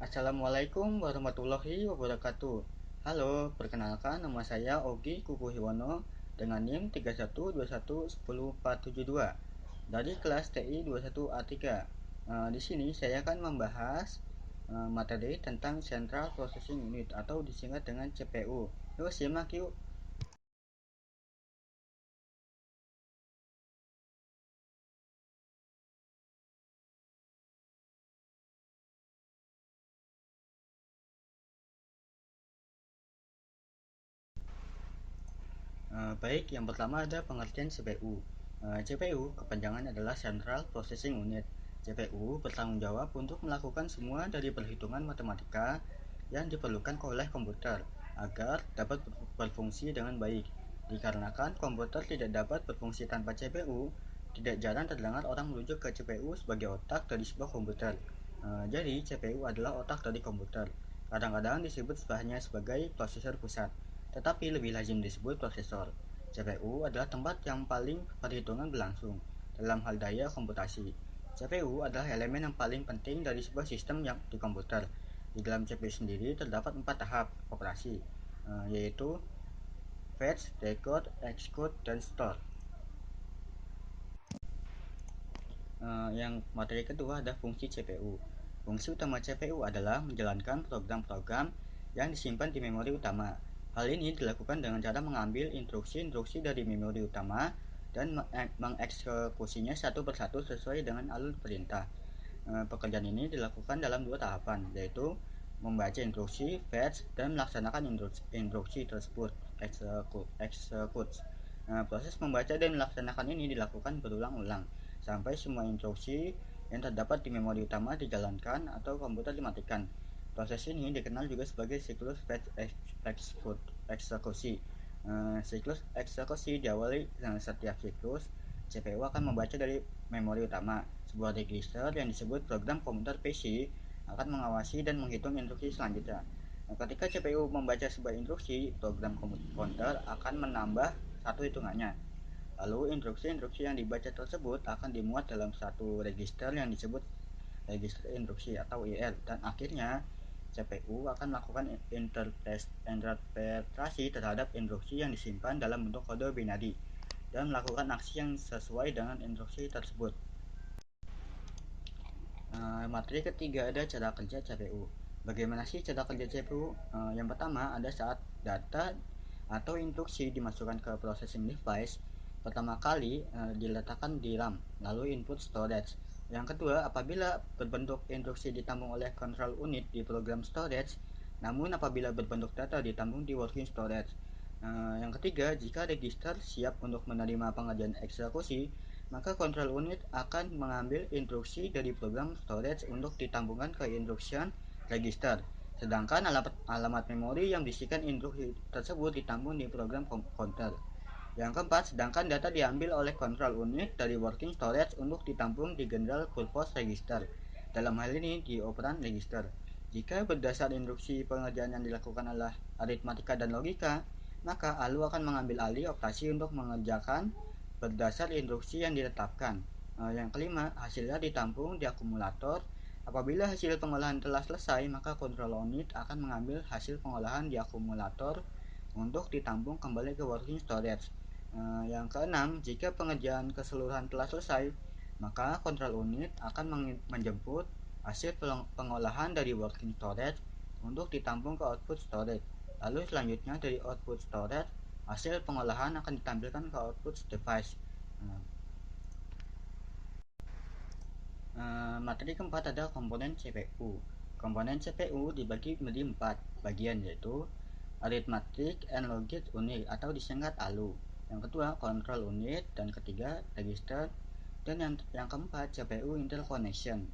Assalamualaikum warahmatullahi wabarakatuh. Halo, perkenalkan nama saya Ogi Kukuhiwono dengan NIM 31211047 dari kelas TI 21A3. Di sini saya akan membahas materi tentang Central Processing Unit atau disingkat dengan CPU. Yuk simak yuk. Baik, yang pertama ada pengertian CPU. CPU kepanjangan adalah Central Processing Unit. CPU bertanggung jawab untuk melakukan semua dari perhitungan matematika yang diperlukan oleh komputer agar dapat berfungsi dengan baik. Dikarenakan komputer tidak dapat berfungsi tanpa CPU, tidak jarang terdengar orang merujuk ke CPU sebagai otak dari sebuah komputer. Jadi, CPU adalah otak dari komputer. Kadang-kadang disebut hanya sebagai prosesor pusat, tetapi lebih lazim disebut prosesor. CPU adalah tempat yang paling perhitungan berlangsung dalam hal daya komputasi. CPU adalah elemen yang paling penting dari sebuah sistem yang di komputer. Di dalam CPU sendiri terdapat 4 tahap operasi, yaitu fetch, decode, execute, dan store. Yang materi kedua ada fungsi CPU. Fungsi utama CPU adalah menjalankan program-program yang disimpan di memori utama. Hal ini dilakukan dengan cara mengambil instruksi-instruksi dari memori utama dan mengeksekusinya satu persatu sesuai dengan alur perintah. Pekerjaan ini dilakukan dalam dua tahapan, yaitu membaca instruksi, fetch, dan melaksanakan instruksi tersebut, execute. Proses membaca dan melaksanakan ini dilakukan berulang-ulang sampai semua instruksi yang terdapat di memori utama dijalankan atau komputer dimatikan. Proses ini dikenal juga sebagai siklus fetch eksekusi. Siklus eksekusi diawali setiap siklus. CPU akan membaca dari memori utama. Sebuah register yang disebut program komputer PC akan mengawasi dan menghitung instruksi selanjutnya. Ketika CPU membaca sebuah instruksi, program komputer akan menambah satu hitungannya. Lalu instruksi-instruksi yang dibaca tersebut akan dimuat dalam satu register yang disebut register instruksi atau IR, dan akhirnya CPU akan melakukan interpretasi terhadap instruksi yang disimpan dalam bentuk kode binari dan melakukan aksi yang sesuai dengan instruksi tersebut. Materi ketiga ada cara kerja CPU. Bagaimana sih cara kerja CPU? Yang pertama ada saat data atau instruksi dimasukkan ke processing device. Pertama kali diletakkan di RAM, lalu input storage. Yang kedua, apabila berbentuk instruksi ditampung oleh control unit di program storage, namun apabila berbentuk data ditampung di working storage. Yang ketiga, jika register siap untuk menerima pengerjaan eksekusi, maka control unit akan mengambil instruksi dari program storage untuk ditambungkan ke instruction register. Sedangkan alamat memori yang berisikan instruksi tersebut ditambung di program counter. Yang keempat, sedangkan data diambil oleh control unit dari working storage untuk ditampung di general purpose register. Dalam hal ini di operan register. Jika berdasar instruksi pengerjaan yang dilakukan adalah aritmatika dan logika, maka ALU akan mengambil alih operasi untuk mengerjakan berdasar instruksi yang ditetapkan. Yang kelima, hasilnya ditampung di akumulator. Apabila hasil pengolahan telah selesai, maka control unit akan mengambil hasil pengolahan di akumulator untuk ditampung kembali ke working storage. Yang keenam, jika pengerjaan keseluruhan telah selesai, maka control unit akan menjemput hasil pengolahan dari working storage untuk ditampung ke output storage. Lalu selanjutnya dari output storage, hasil pengolahan akan ditampilkan ke output device. Materi keempat ada komponen CPU. Komponen CPU dibagi menjadi 4 bagian, yaitu Arithmetic and Logic Unit atau disingkat ALU. Yang kedua Control Unit, dan ketiga Register, dan yang keempat CPU Interconnection.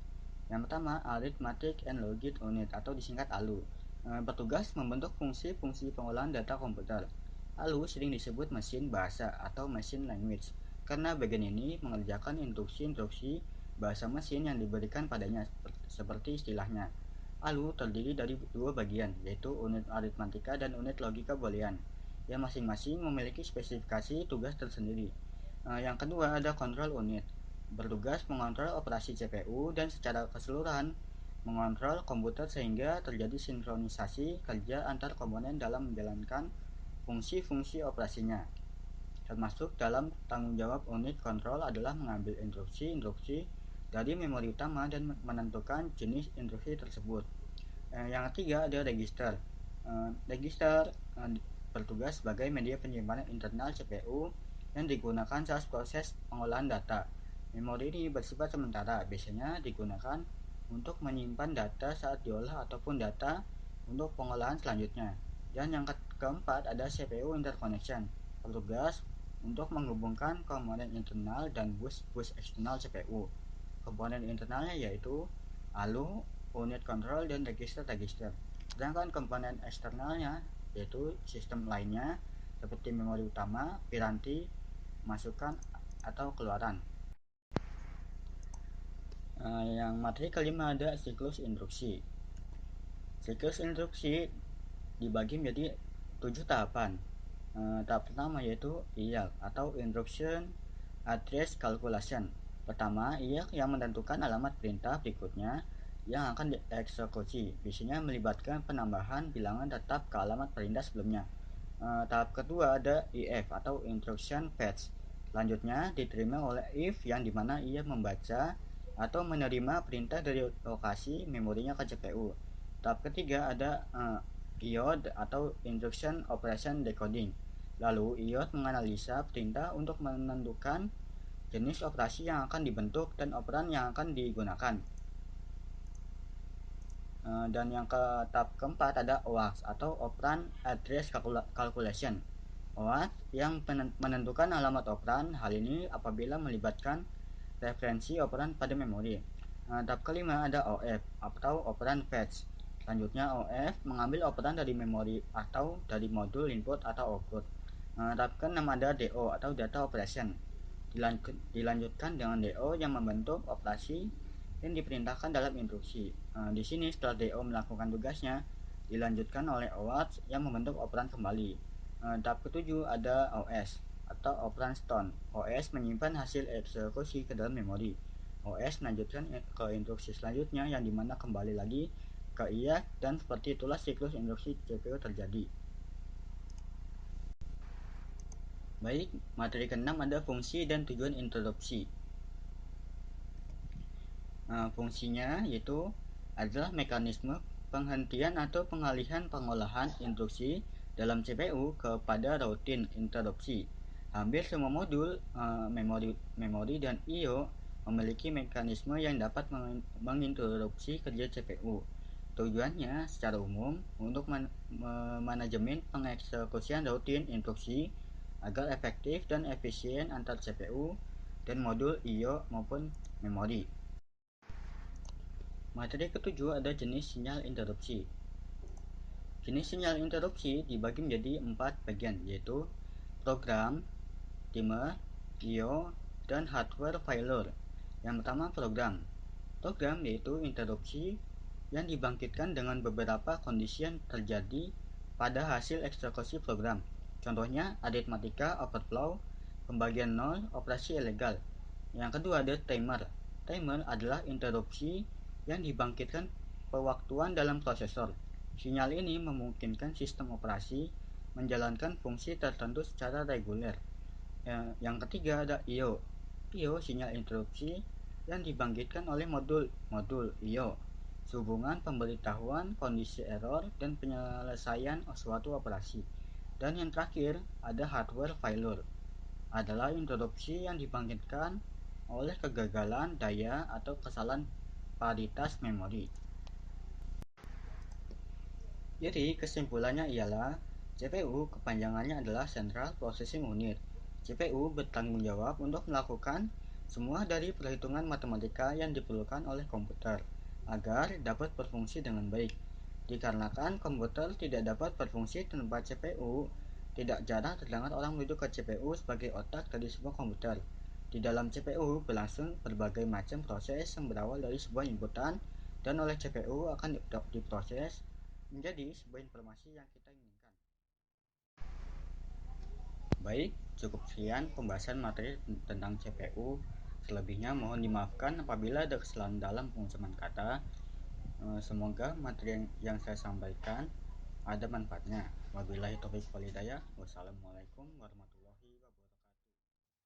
Yang pertama Arithmetic and Logic Unit atau disingkat ALU, bertugas membentuk fungsi-fungsi pengolahan data komputer. ALU sering disebut mesin bahasa atau machine language karena bagian ini mengerjakan instruksi-instruksi bahasa mesin yang diberikan padanya, seperti istilahnya. ALU terdiri dari dua bagian, yaitu unit aritmatika dan unit logika boolean, yang masing-masing memiliki spesifikasi tugas tersendiri. Yang kedua ada control unit, bertugas mengontrol operasi CPU dan secara keseluruhan mengontrol komputer sehingga terjadi sinkronisasi kerja antar komponen dalam menjalankan fungsi-fungsi operasinya. Termasuk dalam tanggung jawab unit kontrol adalah mengambil instruksi-instruksi dari memori utama dan menentukan jenis instruksi tersebut. Yang ketiga ada register. Register bertugas sebagai media penyimpanan internal CPU yang digunakan saat proses pengolahan data. Memori ini bersifat sementara, biasanya digunakan untuk menyimpan data saat diolah ataupun data untuk pengolahan selanjutnya. Dan yang keempat ada CPU interconnection, bertugas untuk menghubungkan komponen internal dan bus eksternal CPU. Komponen internalnya yaitu ALU, unit control, dan register-register. Sedangkan komponen eksternalnya yaitu sistem lainnya seperti memori utama, piranti, masukan atau keluaran. Yang materi kelima ada siklus instruksi. Siklus instruksi dibagi menjadi 7 tahapan. Tahap pertama yaitu IAC atau Instruction Address Calculation. Pertama, IAC yang menentukan alamat perintah berikutnya yang akan dieksekusi. Biasanya melibatkan penambahan bilangan tetap ke alamat perintah sebelumnya. Tahap kedua ada IF atau Instruction Fetch. Selanjutnya diterima oleh if yang dimana ia membaca atau menerima perintah dari lokasi memorinya ke CPU. Tahap ketiga ada IOD atau Instruction Operation Decoding. Lalu IOD menganalisa perintah untuk menentukan jenis operasi yang akan dibentuk dan operan yang akan digunakan. Dan yang ke tahap keempat ada OAX atau Operand Address Calculation. OAX yang menentukan alamat operan, hal ini apabila melibatkan referensi operan pada memori. Tahap kelima ada OF atau Operand Fetch. Selanjutnya OF mengambil operan dari memori atau dari modul input atau output. Tahap keenam ada DO atau Data Operation. Dilanjutkan dengan DO yang membentuk operasi yang diperintahkan dalam instruksi. Di sini setelah DO melakukan tugasnya, dilanjutkan oleh OWASP yang membentuk operan kembali. Tahap ketujuh ada OS atau Operand Stone. OS menyimpan hasil eksekusi ke dalam memori. OS melanjutkan ke instruksi selanjutnya yang dimana kembali lagi ke IAC dan seperti itulah siklus instruksi CPU terjadi. Baik, materi ke-6 ada fungsi dan tujuan interupsi. Fungsinya yaitu adalah mekanisme penghentian atau pengalihan pengolahan instruksi dalam CPU kepada routine interupsi. Hampir semua modul memori dan I/O memiliki mekanisme yang dapat menginterupsi kerja CPU. Tujuannya secara umum untuk manajemen pengeksekusian rutin instruksi agar efektif dan efisien antar CPU dan modul I/O maupun memori. Materi ketujuh ada jenis sinyal interupsi. Jenis sinyal interupsi dibagi menjadi 4 bagian, yaitu program, timer, I/O, dan hardware failure. Yang pertama program. Program yaitu interupsi yang dibangkitkan dengan beberapa kondisi yang terjadi pada hasil eksekusi program. Contohnya aritmatika overflow, pembagian nol, operasi ilegal. Yang kedua ada timer. Timer adalah interupsi yang dibangkitkan pewaktuan dalam prosesor. Sinyal ini memungkinkan sistem operasi menjalankan fungsi tertentu secara reguler. Yang ketiga ada I/O. I/O sinyal interupsi yang dibangkitkan oleh modul I/O. Sehubungan pemberitahuan kondisi error dan penyelesaian suatu operasi. Dan yang terakhir ada hardware failure. Adalah interupsi yang dibangkitkan oleh kegagalan daya atau kesalahan paritas memori. Jadi kesimpulannya ialah CPU kepanjangannya adalah Central Processing Unit. CPU bertanggung jawab untuk melakukan semua dari perhitungan matematika yang diperlukan oleh komputer agar dapat berfungsi dengan baik. Dikarenakan komputer tidak dapat berfungsi tanpa CPU, tidak jarang terdengar orang menuduh ke CPU sebagai otak dari sebuah komputer. Di dalam CPU berlangsung berbagai macam proses yang berawal dari sebuah inputan dan oleh CPU akan diproses menjadi sebuah informasi yang kita inginkan. Baik, cukup sekian pembahasan materi tentang CPU. Selebihnya mohon dimaafkan apabila ada kesalahan dalam pengucapan kata. Semoga materi yang saya sampaikan ada manfaatnya. Wabillahi taufiq walhidayah. Wassalamualaikum warahmatullahi wabarakatuh.